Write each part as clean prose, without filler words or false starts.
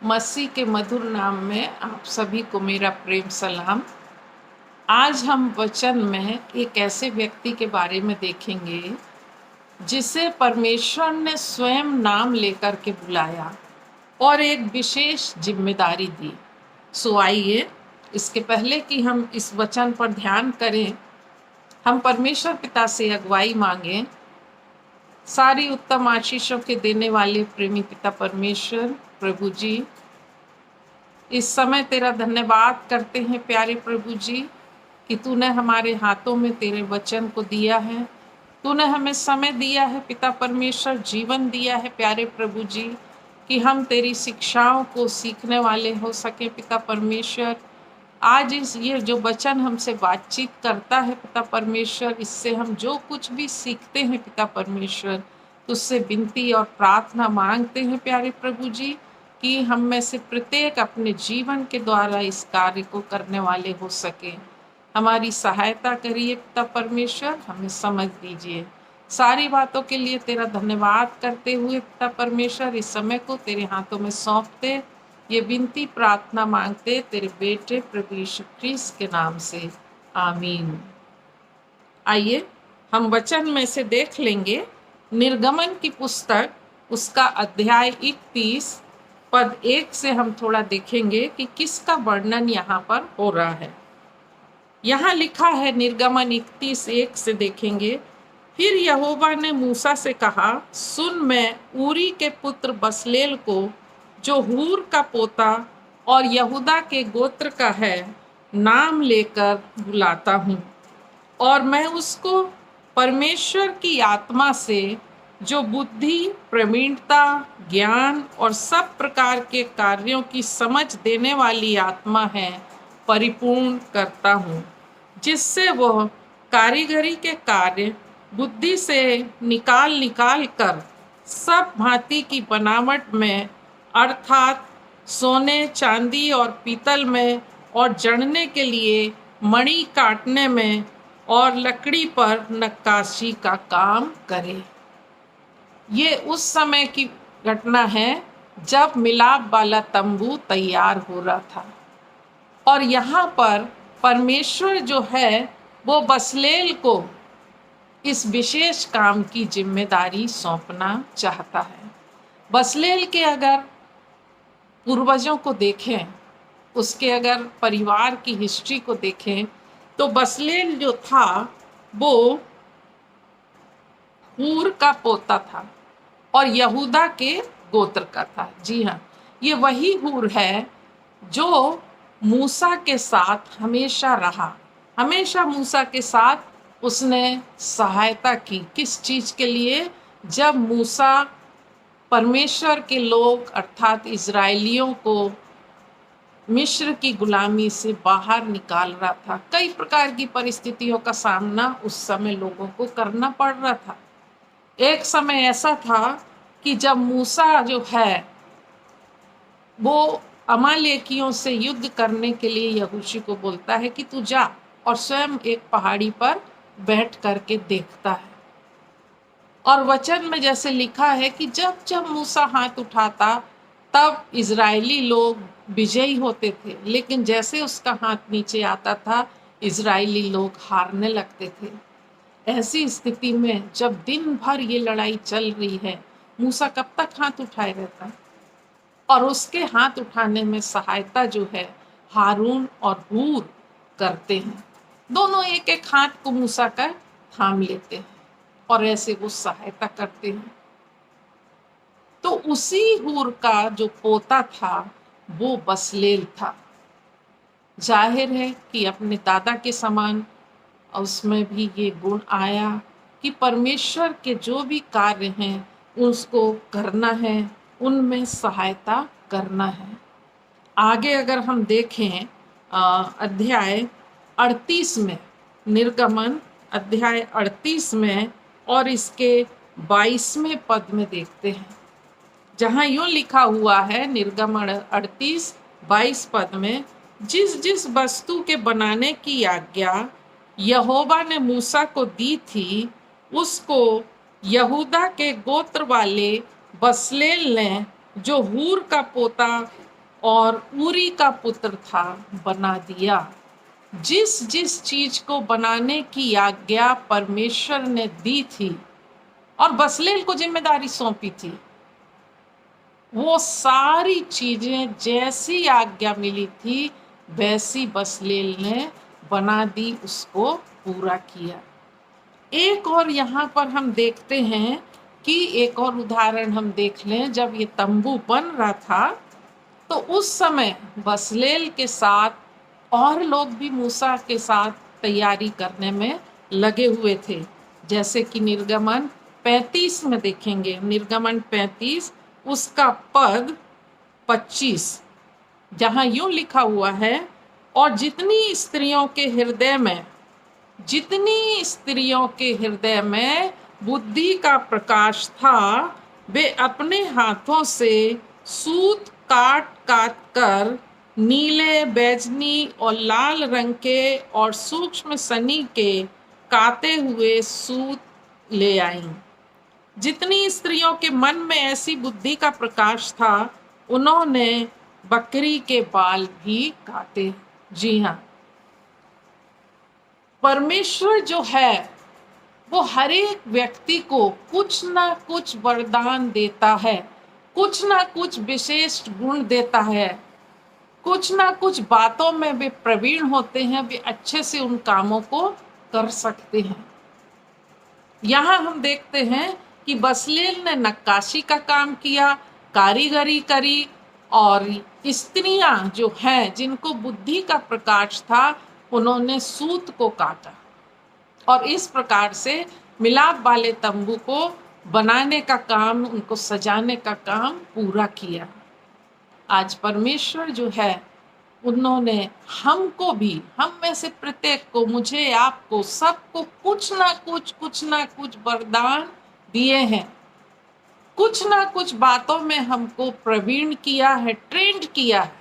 मसीह के मधुर नाम में आप सभी को मेरा प्रेम सलाम। आज हम वचन में एक ऐसे व्यक्ति के बारे में देखेंगे जिसे परमेश्वर ने स्वयं नाम लेकर के बुलाया और एक विशेष जिम्मेदारी दी। सो आइए, इसके पहले कि हम इस वचन पर ध्यान करें, हम परमेश्वर पिता से अगुवाई मांगें। सारी उत्तम आशीषों के देने वाले प्रेमी पिता परमेश्वर, प्रभु जी, इस समय तेरा धन्यवाद करते हैं प्यारे प्रभु जी कि तूने हमारे हाथों में तेरे वचन को दिया है। तूने हमें समय दिया है पिता परमेश्वर, जीवन दिया है प्यारे प्रभु जी कि हम तेरी शिक्षाओं को सीखने वाले हो सके पिता परमेश्वर। आज ये जो वचन हमसे बातचीत करता है पिता परमेश्वर, इससे हम जो कुछ भी सीखते हैं पिता परमेश्वर, तुझसे विनती और प्रार्थना मांगते हैं प्यारे प्रभु जी कि हम में से प्रत्येक अपने जीवन के द्वारा इस कार्य को करने वाले हो सके। हमारी सहायता करिए पिता परमेश्वर, हमें समझ दीजिए। सारी बातों के लिए तेरा धन्यवाद करते हुए पिता परमेश्वर, इस समय को तेरे हाथों में सौंपते, ये विनती प्रार्थना मांगते तेरे बेटे प्रभु यीशु ख्रीस्त के नाम से, आमीन। आइए हम वचन में से देख लेंगे निर्गमन की पुस्तक, उसका अध्याय 31 पद 1 से हम थोड़ा देखेंगे कि किसका वर्णन यहाँ पर हो रहा है। यहाँ लिखा है, निर्गमन 31:1 से देखेंगे, फिर यहोवा ने मूसा से कहा, सुन, मैं ऊरी के पुत्र बसलेल को, जो हूर का पोता और यहूदा के गोत्र का है, नाम लेकर बुलाता हूँ, और मैं उसको परमेश्वर की आत्मा से, जो बुद्धि, प्रवीणता, ज्ञान और सब प्रकार के कार्यों की समझ देने वाली आत्मा है, परिपूर्ण करता हूँ, जिससे वह कारीगरी के कार्य बुद्धि से निकाल कर सब भांति की बनावट में, अर्थात सोने, चांदी और पीतल में, और जड़ने के लिए मणि काटने में, और लकड़ी पर नक्काशी का काम करे। ये उस समय की घटना है जब मिलाप वाला तंबू तैयार हो रहा था, और यहाँ पर परमेश्वर जो है वो बसलेल को इस विशेष काम की जिम्मेदारी सौंपना चाहता है। बसलेल के अगर पूर्वजों को देखें, उसके अगर परिवार की हिस्ट्री को देखें, तो बसलेल जो था वो हूर का पोता था और यहूदा के गोत्र का था। जी हाँ, ये वही हूर है जो मूसा के साथ हमेशा रहा। हमेशा मूसा के साथ उसने सहायता की। किस चीज़ के लिए? जब मूसा परमेश्वर के लोग अर्थात इजरायलियों को मिस्र की गुलामी से बाहर निकाल रहा था। कई प्रकार की परिस्थितियों का सामना उस समय लोगों को करना पड़ रहा था। एक समय ऐसा था कि जब मूसा जो है वो अमालेकियों से युद्ध करने के लिए यहोशू को बोलता है कि तू जा, और स्वयं एक पहाड़ी पर बैठ करके देखता है। और वचन में जैसे लिखा है कि जब जब मूसा हाथ उठाता तब इजरायली लोग विजयी होते थे, लेकिन जैसे उसका हाथ नीचे आता था इजरायली लोग हारने लगते थे। ऐसी स्थिति में जब दिन भर ये लड़ाई चल रही है, मूसा कब तक हाथ उठाए रहता? और उसके हाथ उठाने में सहायता जो है हारून और हूर करते हैं। दोनों एक एक हाथ को मूसा का थाम लेते हैं और ऐसे वो सहायता करते हैं। तो उसी हूर का जो पोता था वो बसलेल था। जाहिर है कि अपने दादा के समान उसमें भी ये गुण आया कि परमेश्वर के जो भी कार्य हैं उसको करना है, उनमें सहायता करना है। आगे अगर हम देखें अध्याय 38 में, निर्गमन अध्याय 38 में और इसके 22वें पद में देखते हैं, जहाँ यूँ लिखा हुआ है निर्गमन 38:22 पद में, जिस जिस वस्तु के बनाने की आज्ञा यहोवा ने मूसा को दी थी, उसको यहूदा के गोत्र वाले बसलेल ने, जो हूर का पोता और ऊरी का पुत्र था बना दिया। जिस जिस चीज को बनाने की आज्ञा परमेश्वर ने दी थी और बसलेल को जिम्मेदारी सौंपी थी, वो सारी चीजें जैसी आज्ञा मिली थी वैसी बसलेल ने बना दी, उसको पूरा किया। एक और यहाँ पर हम देखते हैं कि एक और उदाहरण हम देख लें। जब ये तंबू बन रहा था तो उस समय बसलेल के साथ और लोग भी मूसा के साथ तैयारी करने में लगे हुए थे। जैसे कि निर्गमन 35 में देखेंगे, निर्गमन 35 उसका पद 25, जहाँ यूं लिखा हुआ है, और जितनी स्त्रियों के हृदय में बुद्धि का प्रकाश था, वे अपने हाथों से सूत काट काट कर नीले, बैजनी और लाल रंग के और सूक्ष्म सनी के काते हुए सूत ले आईं। जितनी स्त्रियों के मन में ऐसी बुद्धि का प्रकाश था, उन्होंने बकरी के बाल भी काटे। जी हाँ, परमेश्वर जो है वो हर एक व्यक्ति को कुछ ना कुछ वरदान देता है, कुछ ना कुछ विशेष गुण देता है, कुछ ना कुछ बातों में वे प्रवीण होते हैं, वे अच्छे से उन कामों को कर सकते हैं। यहाँ हम देखते हैं कि बसलेल ने नक्काशी का काम किया, कारीगरी करी, और स्त्रियां जो हैं जिनको बुद्धि का प्रकाश था, उन्होंने सूत को काटा और इस प्रकार से मिलाप वाले तंबू को बनाने का काम, उनको सजाने का काम पूरा किया। आज परमेश्वर जो है, उन्होंने हमको भी, हम में से प्रत्येक को, मुझे, आपको, सबको कुछ ना कुछ वरदान दिए हैं, कुछ ना कुछ बातों में हमको प्रवीण किया है, ट्रेंड किया है।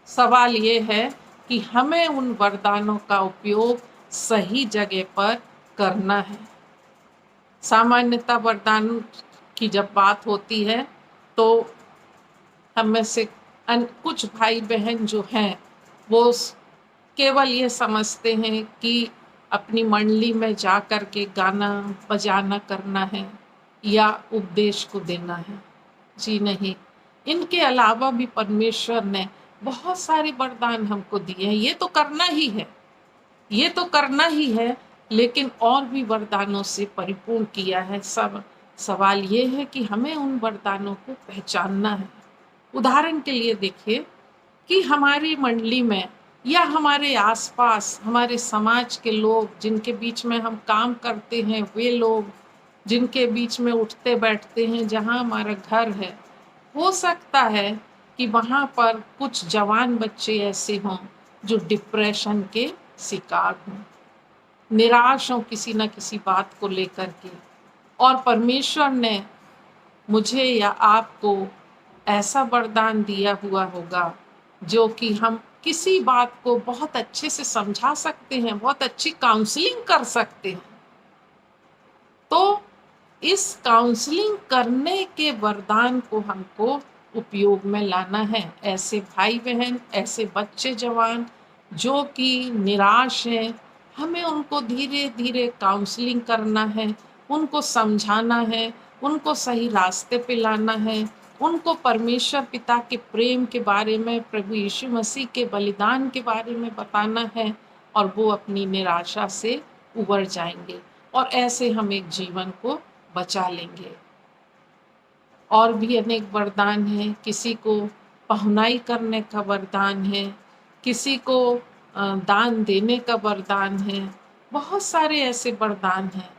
सवाल ये है कि हमें उन वरदानों का उपयोग सही जगह पर करना है। सामान्यतः वरदान की जब बात होती है तो हम में से कुछ भाई बहन जो हैं वो केवल ये समझते हैं कि अपनी मंडली में जा कर के गाना बजाना करना है या उपदेश को देना है। जी नहीं, इनके अलावा भी परमेश्वर ने बहुत सारे वरदान हमको दिए हैं। ये तो करना ही है, लेकिन और भी वरदानों से परिपूर्ण किया है। सब सवाल ये है कि हमें उन वरदानों को पहचानना है। उदाहरण के लिए देखिए कि हमारी मंडली में या हमारे आसपास हमारे समाज के लोग जिनके बीच में हम काम करते हैं, वे लोग जिनके बीच में उठते बैठते हैं, जहाँ हमारा घर है, हो सकता है कि वहाँ पर कुछ जवान बच्चे ऐसे हों जो डिप्रेशन के शिकार हों, निराश हों किसी न किसी बात को लेकर के, और परमेश्वर ने मुझे या आपको ऐसा वरदान दिया हुआ होगा जो कि हम किसी बात को बहुत अच्छे से समझा सकते हैं, बहुत अच्छी काउंसलिंग कर सकते हैं। तो इस काउंसलिंग करने के वरदान को हमको उपयोग में लाना है। ऐसे भाई बहन, ऐसे बच्चे जवान जो कि निराश हैं, हमें उनको धीरे धीरे काउंसलिंग करना है, उनको समझाना है, उनको सही रास्ते पे लाना है, उनको परमेश्वर पिता के प्रेम के बारे में, प्रभु यीशु मसीह के बलिदान के बारे में बताना है, और वो अपनी निराशा से उबर जाएंगे और ऐसे हम एक जीवन को बचा लेंगे। और भी अनेक वरदान हैं। किसी को पहुनाई करने का वरदान है, किसी को दान देने का वरदान है। बहुत सारे ऐसे वरदान हैं।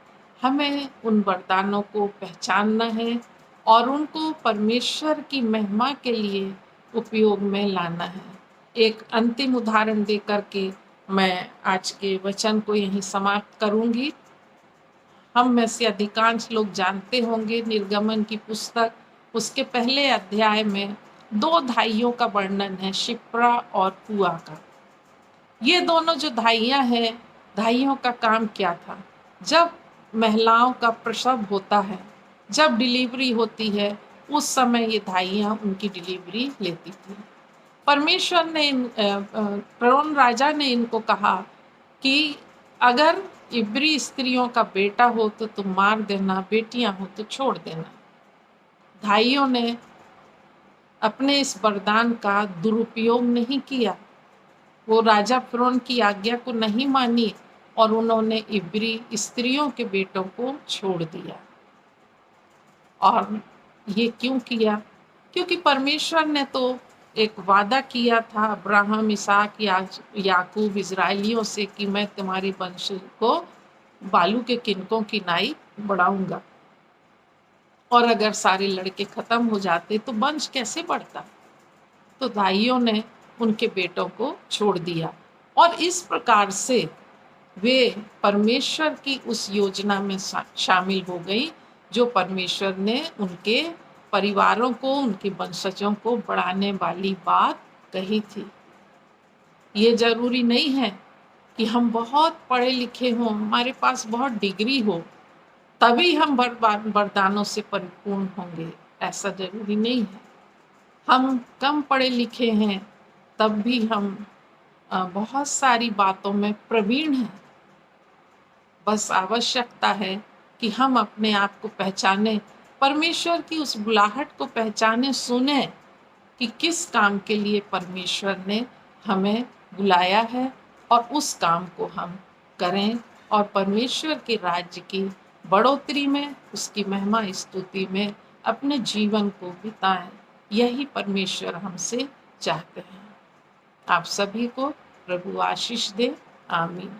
हमें उन वरदानों को पहचानना है और उनको परमेश्वर की महिमा के लिए उपयोग में लाना है। एक अंतिम उदाहरण दे करके मैं आज के वचन को यहीं समाप्त करूंगी। हम में से अधिकांश लोग जानते होंगे, निर्गमन की पुस्तक उसके पहले अध्याय में 2 धाइयों का वर्णन है, शिप्रा और पुआ का। ये दोनों जो धाइयाँ हैं, धाइयों का काम क्या था? जब महिलाओं का प्रसव होता है, जब डिलीवरी होती है, उस समय ये दाइयाँ उनकी डिलीवरी लेती थी। परमेश्वर ने फ़िरौन राजा ने इनको कहा कि अगर इब्री स्त्रियों का बेटा हो तो तुम मार देना, बेटियां हो तो छोड़ देना। भाइयों ने अपने इस वरदान का दुरुपयोग नहीं किया। वो राजा फ़िरौन की आज्ञा को नहीं मानी और उन्होंने इब्री स्त्रियों के बेटों को छोड़ दिया। और ये क्यों किया? क्योंकि परमेश्वर ने तो एक वादा किया था अब्राहम, इसहाक, याकूब, इज़राइलियों से कि मैं तुम्हारे वंश को बालू के किनकों की नाई बढ़ाऊंगा। और अगर सारे लड़के खत्म हो जाते तो वंश कैसे बढ़ता? तो दाइयों ने उनके बेटों को छोड़ दिया और इस प्रकार से वे परमेश्वर की उस योजना में शामिल हो गई जो परमेश्वर ने उनके परिवारों को, उनके वंशजों को बढ़ाने वाली बात कही थी। ये जरूरी नहीं है कि हम बहुत पढ़े लिखे हों, हमारे पास बहुत डिग्री हो, तभी हम वरदानों से परिपूर्ण होंगे। ऐसा जरूरी नहीं है। हम कम पढ़े लिखे हैं तब भी हम बहुत सारी बातों में प्रवीण हैं। बस आवश्यकता है कि हम अपने आप को पहचानें, परमेश्वर की उस बुलाहट को पहचानें, सुने कि किस काम के लिए परमेश्वर ने हमें बुलाया है और उस काम को हम करें और परमेश्वर के राज्य की बढ़ोतरी में, उसकी महिमा स्तुति में अपने जीवन को बिताएं। यही परमेश्वर हमसे चाहते हैं। आप सभी को प्रभु आशीष दे। आमीन।